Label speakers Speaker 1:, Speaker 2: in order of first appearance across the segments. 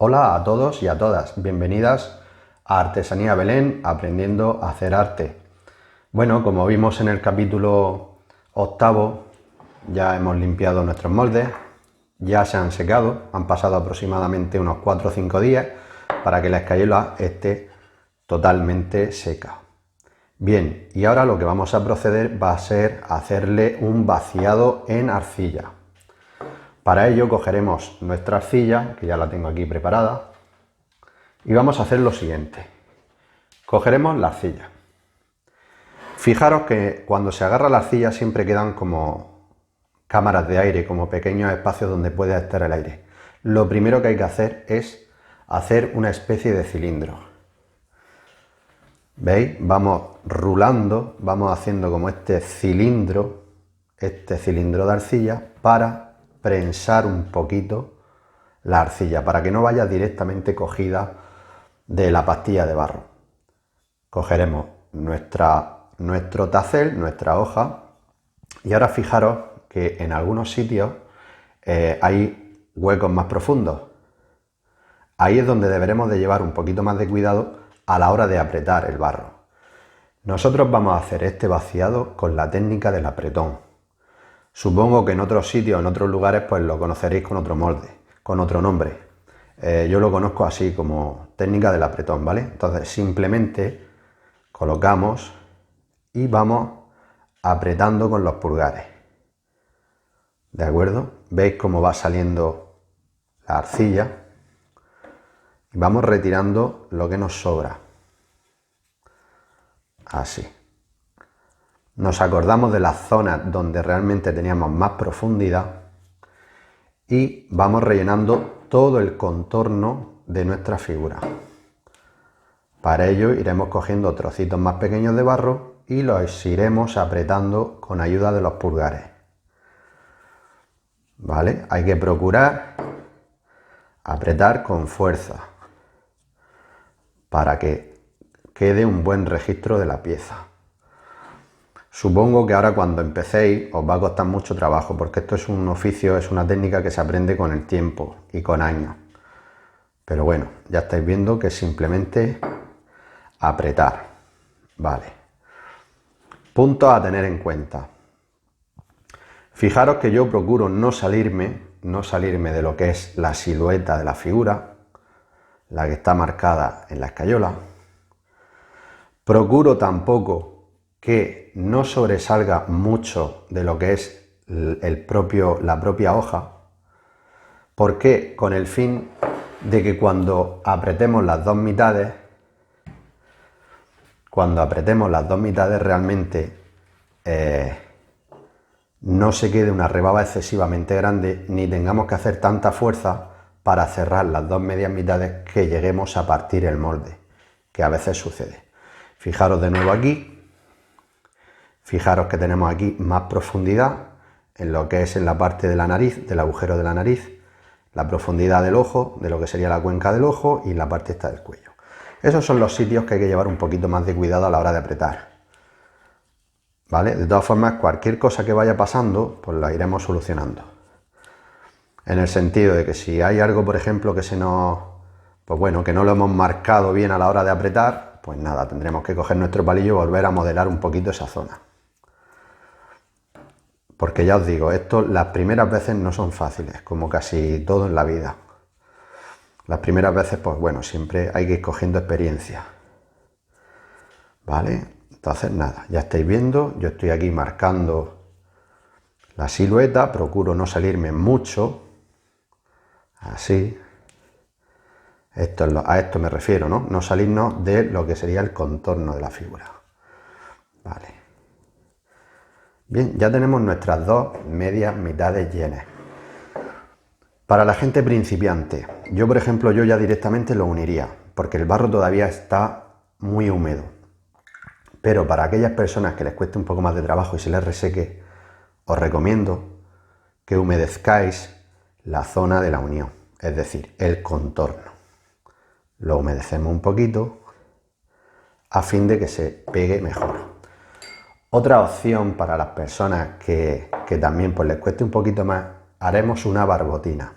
Speaker 1: Hola a todos y a todas, bienvenidas a Artesanía Belén, aprendiendo a hacer arte. Bueno, como vimos en el capítulo 8, ya hemos limpiado nuestros moldes, ya se han secado, han pasado aproximadamente unos 4 o 5 días para que la escayola esté totalmente seca. Bien, y ahora lo que vamos a proceder va a ser hacerle un vaciado en arcilla. Para ello cogeremos nuestra arcilla, que ya la tengo aquí preparada, y vamos a hacer lo siguiente. Cogeremos la arcilla. Fijaros que cuando se agarra la arcilla siempre quedan como cámaras de aire, como pequeños espacios donde puede estar el aire. Lo primero que hay que hacer es hacer una especie de cilindro. ¿Veis? Vamos rulando, vamos haciendo como este cilindro de arcilla para prensar un poquito la arcilla, para que no vaya directamente cogida de la pastilla de barro. Cogeremos nuestro tacel, nuestra hoja, y ahora fijaros que en algunos sitios hay huecos más profundos. Ahí es donde deberemos de llevar un poquito más de cuidado a la hora de apretar el barro. Nosotros vamos a hacer este vaciado con la técnica del apretón. Supongo que en otros sitios, en otros lugares, pues lo conoceréis con otro molde, con otro nombre. Yo lo conozco así, como técnica del apretón, ¿vale? Entonces simplemente colocamos y vamos apretando con los pulgares. ¿De acuerdo? ¿Veis cómo va saliendo la arcilla? Y vamos retirando lo que nos sobra. Así. Nos acordamos de las zonas donde realmente teníamos más profundidad y vamos rellenando todo el contorno de nuestra figura. Para ello iremos cogiendo trocitos más pequeños de barro y los iremos apretando con ayuda de los pulgares. ¿Vale? Hay que procurar apretar con fuerza para que quede un buen registro de la pieza. Supongo que ahora cuando empecéis os va a costar mucho trabajo, porque esto es un oficio, es una técnica que se aprende con el tiempo y con años. Pero bueno, ya estáis viendo que es simplemente apretar. Vale. Puntos a tener en cuenta. Fijaros que yo procuro no salirme de lo que es la silueta de la figura, la que está marcada en la escayola. Procuro tampoco que no sobresalga mucho de lo que es la propia hoja. ¿Por qué? Con el fin de que cuando apretemos las dos mitades realmente no se quede una rebaba excesivamente grande, ni tengamos que hacer tanta fuerza para cerrar las dos medias mitades que lleguemos a partir el molde, que a veces sucede. Fijaros de nuevo aquí. Fijaros que tenemos aquí más profundidad en lo que es en la parte de la nariz, del agujero de la nariz, la profundidad del ojo, de lo que sería la cuenca del ojo y la parte esta del cuello. Esos son los sitios que hay que llevar un poquito más de cuidado a la hora de apretar. ¿Vale? De todas formas, cualquier cosa que vaya pasando, pues la iremos solucionando. En el sentido de que si hay algo, por ejemplo, que que no lo hemos marcado bien a la hora de apretar, pues nada, tendremos que coger nuestro palillo y volver a modelar un poquito esa zona. Porque ya os digo, esto las primeras veces no son fáciles, como casi todo en la vida. Las primeras veces, pues bueno, siempre hay que ir cogiendo experiencia. ¿Vale? Entonces nada, ya estáis viendo, yo estoy aquí marcando la silueta, procuro no salirme mucho, así. A esto me refiero, ¿no? No salirnos de lo que sería el contorno de la figura. Vale. Bien, ya tenemos nuestras dos medias mitades llenas. Para la gente principiante, yo por ejemplo, yo ya directamente lo uniría, porque el barro todavía está muy húmedo. Pero para aquellas personas que les cueste un poco más de trabajo y se les reseque, os recomiendo que humedezcáis la zona de la unión, es decir, el contorno. Lo humedecemos un poquito a fin de que se pegue mejor. Otra opción para las personas que también pues les cueste un poquito más, haremos una barbotina.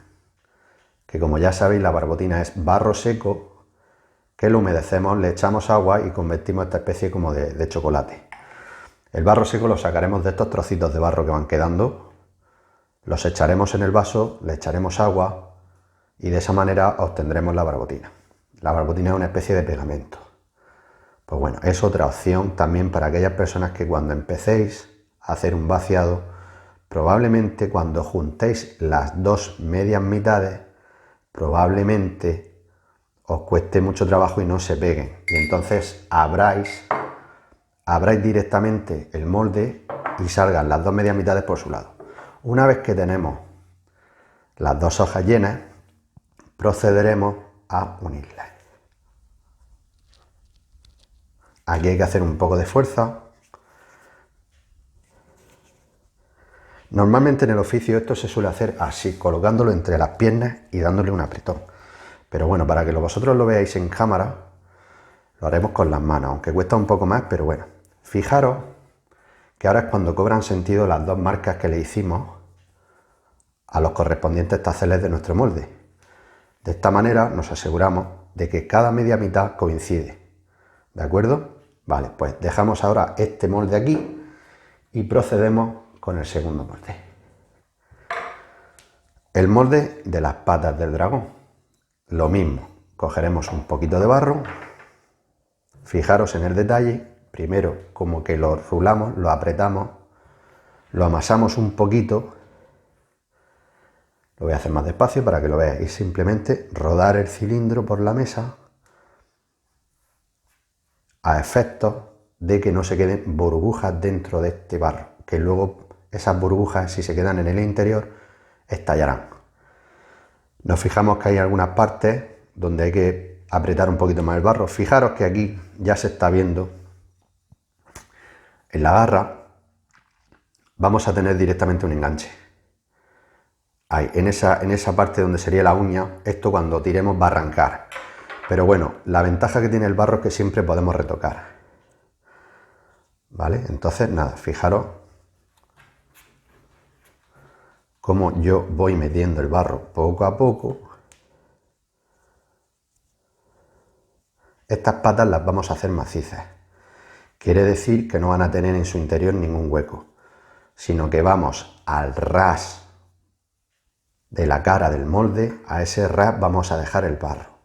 Speaker 1: que como ya sabéis la barbotina es barro seco, que lo humedecemos, le echamos agua y convertimos esta especie como de chocolate. El barro seco lo sacaremos de estos trocitos de barro que van quedando, los echaremos en el vaso, le echaremos agua y de esa manera obtendremos la barbotina. La barbotina es una especie de pegamento. Pues bueno, es otra opción también para aquellas personas que cuando empecéis a hacer un vaciado, probablemente cuando juntéis las dos medias mitades, probablemente os cueste mucho trabajo y no se peguen. Y entonces abráis directamente el molde y salgan las dos medias mitades por su lado. Una vez que tenemos las dos hojas llenas, procederemos a unirlas. Aquí hay que hacer un poco de fuerza. Normalmente en el oficio esto se suele hacer así, colocándolo entre las piernas y dándole un apretón. Pero bueno, para que vosotros lo veáis en cámara, lo haremos con las manos, aunque cuesta un poco más, pero bueno. Fijaros que ahora es cuando cobran sentido las dos marcas que le hicimos a los correspondientes taceles de nuestro molde. De esta manera nos aseguramos de que cada media mitad coincide. ¿De acuerdo? Vale, pues dejamos ahora este molde aquí y procedemos con el segundo molde. El molde de las patas del dragón. Lo mismo, cogeremos un poquito de barro. Fijaros en el detalle, primero como que lo rulamos, lo apretamos, lo amasamos un poquito. Lo voy a hacer más despacio para que lo veáis. Y simplemente rodar el cilindro por la mesa a efectos de que no se queden burbujas dentro de este barro, que luego esas burbujas, si se quedan en el interior, estallarán. Nos fijamos que hay algunas partes donde hay que apretar un poquito más el barro. Fijaros que aquí ya se está viendo en la garra, vamos a tener directamente un enganche. Ahí, en esa parte donde sería la uña, esto cuando tiremos va a arrancar. Pero bueno, la ventaja que tiene el barro es que siempre podemos retocar. ¿Vale? Entonces, nada, fijaros cómo yo voy metiendo el barro poco a poco. Estas patas las vamos a hacer macizas. Quiere decir que no van a tener en su interior ningún hueco, sino que vamos al ras de la cara del molde, a ese ras vamos a dejar el barro.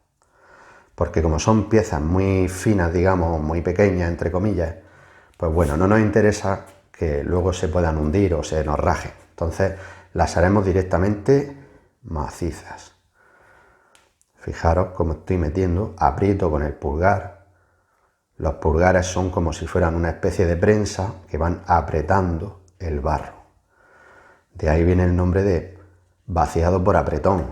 Speaker 1: Porque como son piezas muy finas, digamos, muy pequeñas, entre comillas, pues bueno, no nos interesa que luego se puedan hundir o se nos rajen. Entonces las haremos directamente macizas. Fijaros cómo estoy metiendo, aprieto con el pulgar. Los pulgares son como si fueran una especie de prensa que van apretando el barro. De ahí viene el nombre de vaciado por apretón.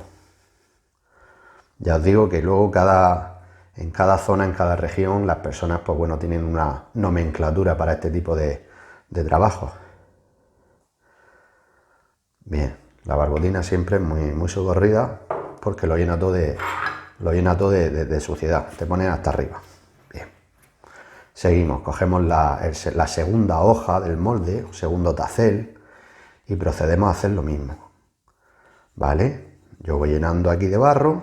Speaker 1: Ya os digo que luego en cada zona, en cada región, las personas pues bueno, tienen una nomenclatura para este tipo de trabajo. Bien, la barbotina siempre es muy socorrida porque lo llena todo de suciedad, te pones hasta arriba. Bien, seguimos, cogemos la segunda hoja del molde, segundo tacel, y procedemos a hacer lo mismo. ¿Vale? Yo voy llenando aquí de barro,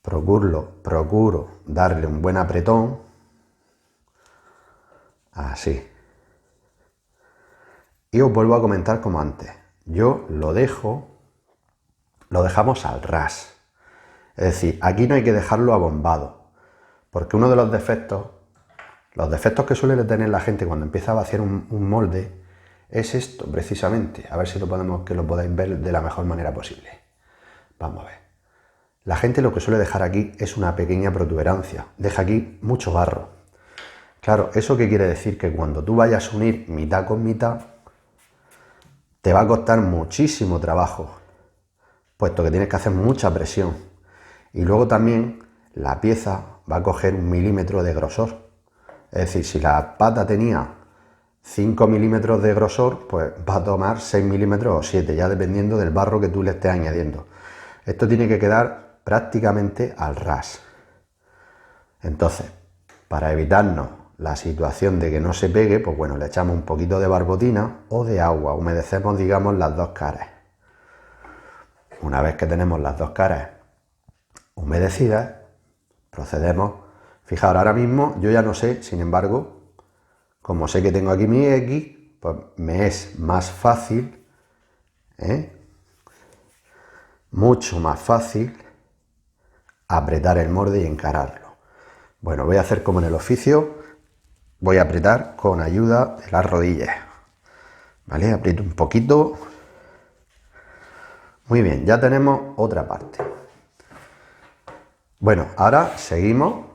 Speaker 1: procuro darle un buen apretón, así. Y os vuelvo a comentar como antes, yo lo dejamos al ras. Es decir, aquí no hay que dejarlo abombado, porque uno de los defectos que suele tener la gente cuando empieza a vaciar un molde, es esto precisamente. A ver si que lo podáis ver de la mejor manera posible. Vamos a ver. La gente lo que suele dejar aquí es una pequeña protuberancia. Deja aquí mucho barro. Claro, ¿eso qué quiere decir? Que cuando tú vayas a unir mitad con mitad, te va a costar muchísimo trabajo, puesto que tienes que hacer mucha presión. Y luego también la pieza va a coger 1 milímetro de grosor. Es decir, si la pata tenía 5 milímetros de grosor, pues va a tomar 6 milímetros o 7, ya dependiendo del barro que tú le estés añadiendo. Esto tiene que quedar prácticamente al ras. Entonces, para evitarnos la situación de que no se pegue, pues bueno, le echamos un poquito de barbotina o de agua, humedecemos, digamos, las dos caras. Una vez que tenemos las dos caras humedecidas, procedemos. Fijaros, ahora mismo yo ya no sé, sin embargo, como sé que tengo aquí mi X, pues me es más fácil, mucho más fácil, apretar el molde y encararlo. Bueno, voy a hacer como en el oficio, voy a apretar con ayuda de las rodillas. ¿Vale? Aprieto un poquito. Muy bien, ya tenemos otra parte. Bueno, ahora seguimos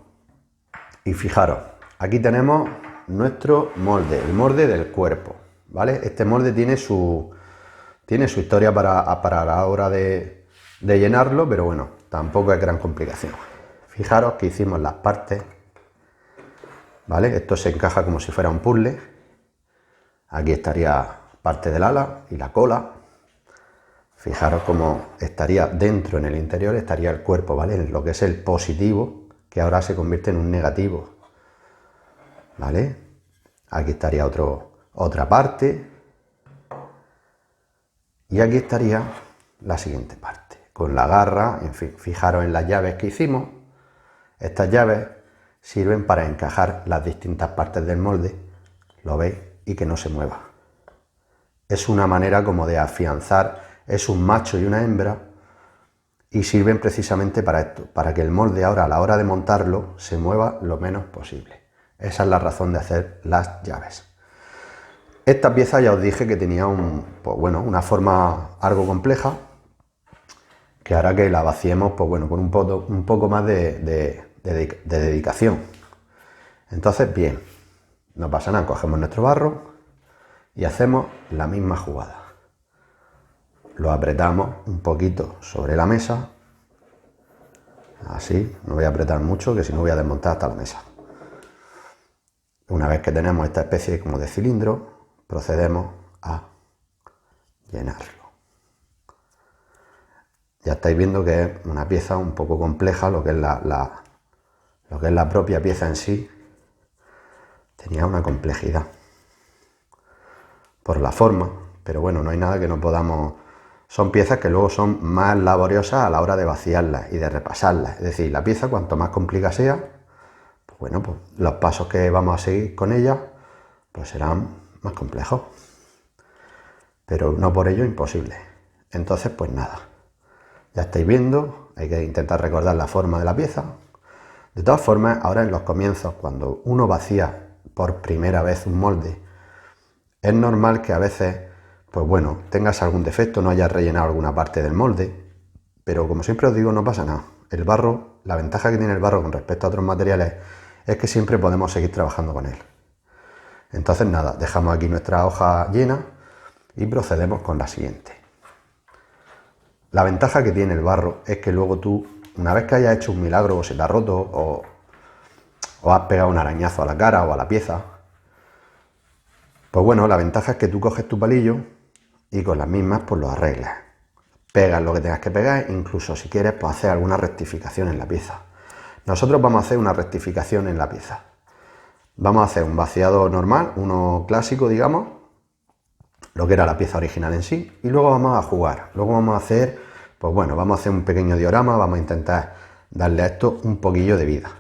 Speaker 1: y fijaros, aquí tenemos nuestro molde, el molde del cuerpo, ¿vale? Este molde tiene su historia para la hora de llenarlo, pero bueno, tampoco es gran complicación. Fijaros que hicimos las partes, ¿vale? Esto se encaja como si fuera un puzzle. Aquí estaría parte del ala y la cola. Fijaros cómo estaría dentro, en el interior, estaría el cuerpo, ¿vale? En lo que es el positivo, que ahora se convierte en un negativo, ¿vale? Aquí estaría otra parte. Y aquí estaría la siguiente parte, con la garra, en fin, fijaros en las llaves que hicimos. Estas llaves sirven para encajar las distintas partes del molde, lo veis, y que no se mueva. Es una manera como de afianzar, es un macho y una hembra, y sirven precisamente para esto, para que el molde ahora a la hora de montarlo se mueva lo menos posible. Esa es la razón de hacer las llaves. Esta pieza ya os dije que tenía una forma algo compleja, que hará que la vaciemos con un poco más de dedicación. Entonces, bien, no pasa nada, cogemos nuestro barro y hacemos la misma jugada. Lo apretamos un poquito sobre la mesa, así, no voy a apretar mucho, que si no voy a desmontar hasta la mesa. Una vez que tenemos esta especie como de cilindro, procedemos a llenarlo. Ya estáis viendo que es una pieza un poco compleja, lo que es la propia pieza en sí. Tenía una complejidad por la forma, pero bueno, no hay nada que no podamos. Son piezas que luego son más laboriosas a la hora de vaciarlas y de repasarlas. Es decir, la pieza, cuanto más complicada sea, pues los pasos que vamos a seguir con ella pues serán más complejos, pero no por ello imposible. Entonces, pues nada, ya estáis viendo, hay que intentar recordar la forma de la pieza. De todas formas, ahora en los comienzos, cuando uno vacía por primera vez un molde, es normal que a veces, tengas algún defecto, no hayas rellenado alguna parte del molde, pero como siempre os digo, no pasa nada. El barro, la ventaja que tiene el barro con respecto a otros materiales es que siempre podemos seguir trabajando con él. Entonces nada, dejamos aquí nuestra hoja llena y procedemos con la siguiente. La ventaja que tiene el barro es que luego tú, una vez que hayas hecho un milagro o se te ha roto o has pegado un arañazo a la cara o a la pieza, pues bueno, la ventaja es que tú coges tu palillo y con las mismas pues lo arreglas. Pegas lo que tengas que pegar, incluso si quieres pues hacer alguna rectificación en la pieza. Nosotros vamos a hacer una rectificación en la pieza. Vamos a hacer un vaciado normal, uno clásico, digamos, lo que era la pieza original en sí, y luego vamos a jugar. Luego vamos a hacer, vamos a hacer un pequeño diorama, vamos a intentar darle a esto un poquillo de vida.